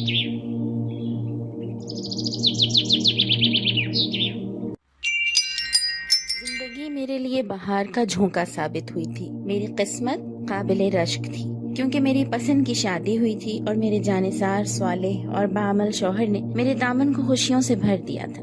زندگی میرے لیے بہار کا جھونکا ثابت ہوئی تھی. میری قسمت قابل رشک تھی کیونکہ میری پسند کی شادی ہوئی تھی اور میرے جانثار صالح اور بعمل شوہر نے میرے دامن کو خوشیوں سے بھر دیا تھا.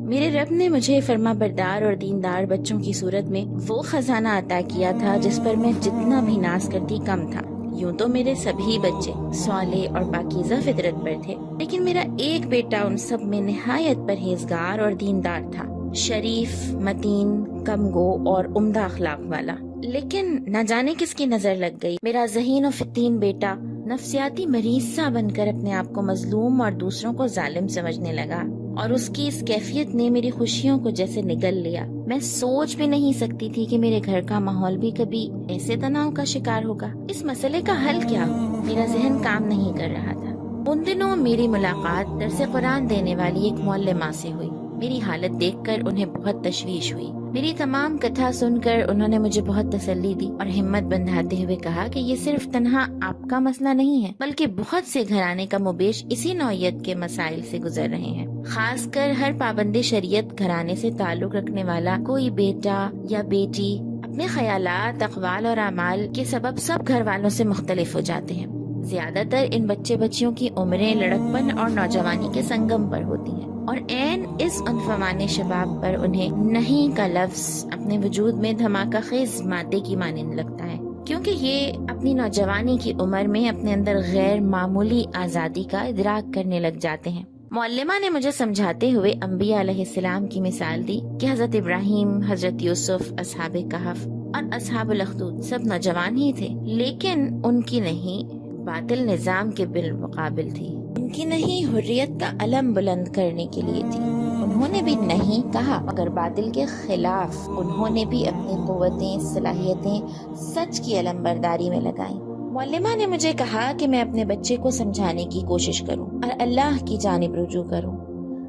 میرے رب نے مجھے فرما بردار اور دیندار بچوں کی صورت میں وہ خزانہ عطا کیا تھا جس پر میں جتنا بھی ناز کرتی کم تھا. یوں تو میرے سبھی بچے صالح اور پاکیزہ فطرت پر تھے، لیکن میرا ایک بیٹا ان سب میں نہایت پرہیزگار اور دیندار تھا، شریف، متین، کم گو اور عمدہ اخلاق والا. لیکن نہ جانے کس کی نظر لگ گئی، میرا ذہین و فتین بیٹا نفسیاتی مریض سا بن کر اپنے آپ کو مظلوم اور دوسروں کو ظالم سمجھنے لگا، اور اس کی اس کیفیت نے میری خوشیوں کو جیسے نگل لیا. میں سوچ بھی نہیں سکتی تھی کہ میرے گھر کا ماحول بھی کبھی ایسے تناؤ کا شکار ہوگا. اس مسئلے کا حل کیا ہو؟ میرا ذہن کام نہیں کر رہا تھا. ان دنوں میری ملاقات درس قرآن دینے والی ایک معلمہ سے ہوئی. میری حالت دیکھ کر انہیں بہت تشویش ہوئی. میری تمام کتھا سن کر انہوں نے مجھے بہت تسلی دی اور ہمت بندھاتے ہوئے کہا کہ یہ صرف تنہا آپ کا مسئلہ نہیں ہے، بلکہ بہت سے گھرانے کا مبیش اسی نوعیت کے مسائل سے گزر رہے ہیں. خاص کر ہر پابند شریعت گھرانے سے تعلق رکھنے والا کوئی بیٹا یا بیٹی اپنے خیالات، اقوال اور اعمال کے سبب سب گھر والوں سے مختلف ہو جاتے ہیں. زیادہ تر ان بچے بچیوں کی عمریں لڑکپن اور نوجوانی کے سنگم پر ہوتی ہیں، اور عین اس عنفوان شباب پر انہیں نہیں کا لفظ اپنے وجود میں دھماکہ خیز مادے کی مانند لگتا ہے، کیونکہ یہ اپنی نوجوانی کی عمر میں اپنے اندر غیر معمولی آزادی کا ادراک کرنے لگ جاتے ہیں. معلمہ نے مجھے سمجھاتے ہوئے انبیاء علیہ السلام کی مثال دی کہ حضرت ابراہیم، حضرت یوسف، اصحاب کہف اور اصحاب الاخدود سب نوجوان ہی تھے، لیکن ان کی نہیں باطل نظام کے بالمقابل تھی. ان کی نہیں حریت کا علم بلند کرنے کے لیے تھی. انہوں نے بھی نہیں کہا مگر باطل کے خلاف انہوں نے بھی اپنی قوتیں، صلاحیتیں سچ کی علم برداری میں لگائیں. معلمہ نے مجھے کہا کہ میں اپنے بچے کو سمجھانے کی کوشش کروں اور اللہ کی جانب رجوع کروں.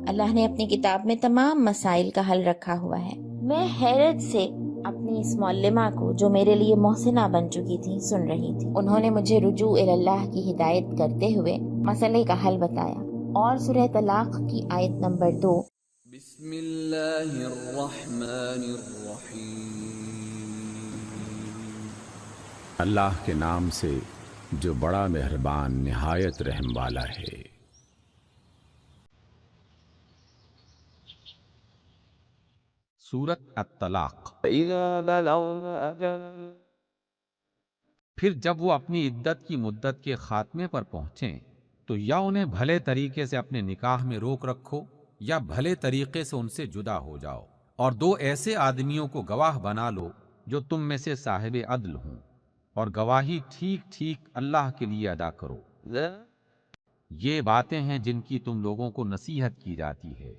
اللہ نے اپنی کتاب میں تمام مسائل کا حل رکھا ہوا ہے. میں حیرت سے اپنی اس معلمہ کو جو میرے لیے محسنہ بن چکی تھی سن رہی تھی. انہوں نے مجھے رجوع اللہ کی ہدایت کرتے ہوئے مسئلے کا حل بتایا اور سورہ طلاق کی آیت نمبر 2 بسم اللہ الرحمن الرحیم، اللہ کے نام سے جو بڑا مہربان نہایت رحم والا ہے. سورۃ الطلاق. فَإِذَا بَلَغْنَ أَجَلَهُنَّ، پھر جب وہ اپنی عدت کی مدت کے خاتمے پر پہنچیں تو یا انہیں بھلے طریقے سے اپنے نکاح میں روک رکھو یا بھلے طریقے سے ان سے جدا ہو جاؤ، اور 2 ایسے آدمیوں کو گواہ بنا لو جو تم میں سے صاحب عدل ہوں، اور گواہی ٹھیک ٹھیک اللہ کے لیے ادا کرو. یہ باتیں ہیں جن کی تم لوگوں کو نصیحت کی جاتی ہے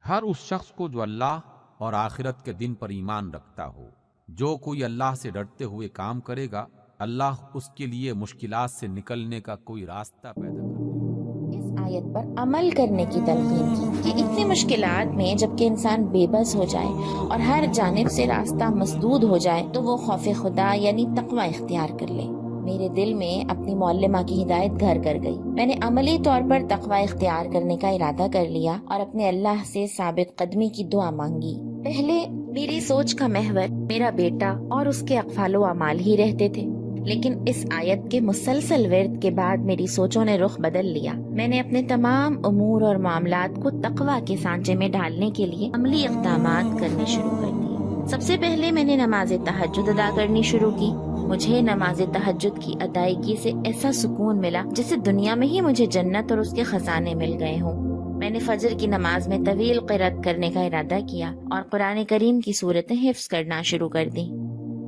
ہر اس شخص کو جو اللہ اور آخرت کے دن پر ایمان رکھتا ہو. جو کوئی اللہ سے ڈرتے ہوئے کام کرے گا، اللہ اس کے لیے مشکلات سے نکلنے کا کوئی راستہ پیدا کر دے گا. اس آیت پر عمل کرنے کی تلقین کی کہ اتنی مشکلات میں جبکہ انسان بے بس ہو جائے اور ہر جانب سے راستہ مسدود ہو جائے تو وہ خوف خدا یعنی تقوی اختیار کر لے. میرے دل میں اپنی معلمہ کی ہدایت گھر کر گئی. میں نے عملی طور پر تقوی اختیار کرنے کا ارادہ کر لیا اور اپنے اللہ سے ثابت قدمی کی دعا مانگی. پہلے میری سوچ کا محور میرا بیٹا اور اس کے اقوال و اعمال ہی رہتے تھے، لیکن اس آیت کے مسلسل ورد کے بعد میری سوچوں نے رخ بدل لیا. میں نے اپنے تمام امور اور معاملات کو تقوی کے سانچے میں ڈالنے کے لیے عملی اقدامات کرنے شروع کر دیے. سب سے پہلے میں نے نماز تہجد ادا کرنی شروع کی. مجھے نماز تہجد کی ادائیگی سے ایسا سکون ملا جیسے دنیا میں ہی مجھے جنت اور اس کے خزانے مل گئے ہوں. میں نے فجر کی نماز میں طویل قرأت کرنے کا ارادہ کیا اور قرآن کریم کی صورتیں حفظ کرنا شروع کر دیں.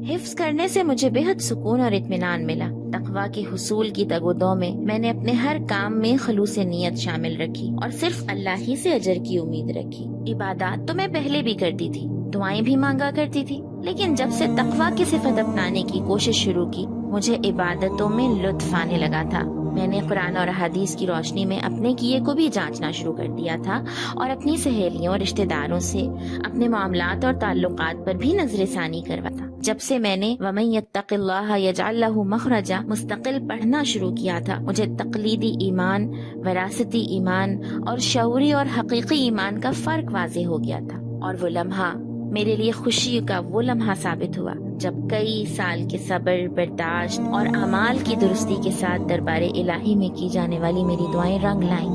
حفظ کرنے سے مجھے بے حد سکون اور اطمینان ملا. تقویٰ کے حصول کی تگ و دو میں نے اپنے ہر کام میں خلوص نیت شامل رکھی اور صرف اللہ ہی سے اجر کی امید رکھی. عبادات تو میں پہلے بھی کرتی تھی، دعائیں بھی مانگا کرتی تھی، لیکن جب سے تقویٰ کی صفت اپنانے کی کوشش شروع کی مجھے عبادتوں میں لطف آنے لگا تھا. میں نے قرآن اور حدیث کی روشنی میں اپنے کیے کو بھی جانچنا شروع کر دیا تھا اور اپنی سہیلیوں، رشتہ داروں سے اپنے معاملات اور تعلقات پر بھی نظر ثانی کروا تھا. جب سے میں نے وَمَن يَتَّقِ اللَّهَ يَجْعَل لَّهُ مَخْرَجًا مستقل پڑھنا شروع کیا تھا، مجھے تقلیدی ایمان، وراثتی ایمان اور شعوری اور حقیقی ایمان کا فرق واضح ہو گیا تھا، اور وہ لمحہ میرے لیے خوشی کا وہ لمحہ ثابت ہوا جب کئی سال کے صبر، برداشت اور اعمال کی درستی کے ساتھ دربار الہی میں کی جانے والی میری دعائیں رنگ لائیں۔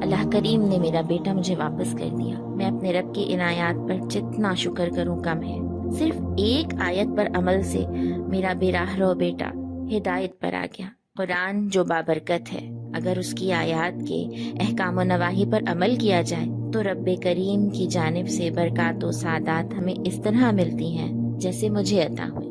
اللہ کریم نے میرا بیٹا مجھے واپس کر دیا۔ میں اپنے رب کی عنایات پر جتنا شکر کروں کم ہے۔ صرف ایک آیت پر عمل سے میرا بے راہ رو بیٹا ہدایت پر آ گیا۔ قرآن جو بابرکت ہے، اگر اس کی آیات کے احکام و نواہی پر عمل کیا جائے تو رب کریم کی جانب سے برکات و سعادات ہمیں اس طرح ملتی ہیں جیسے مجھے عطا ہوئی۔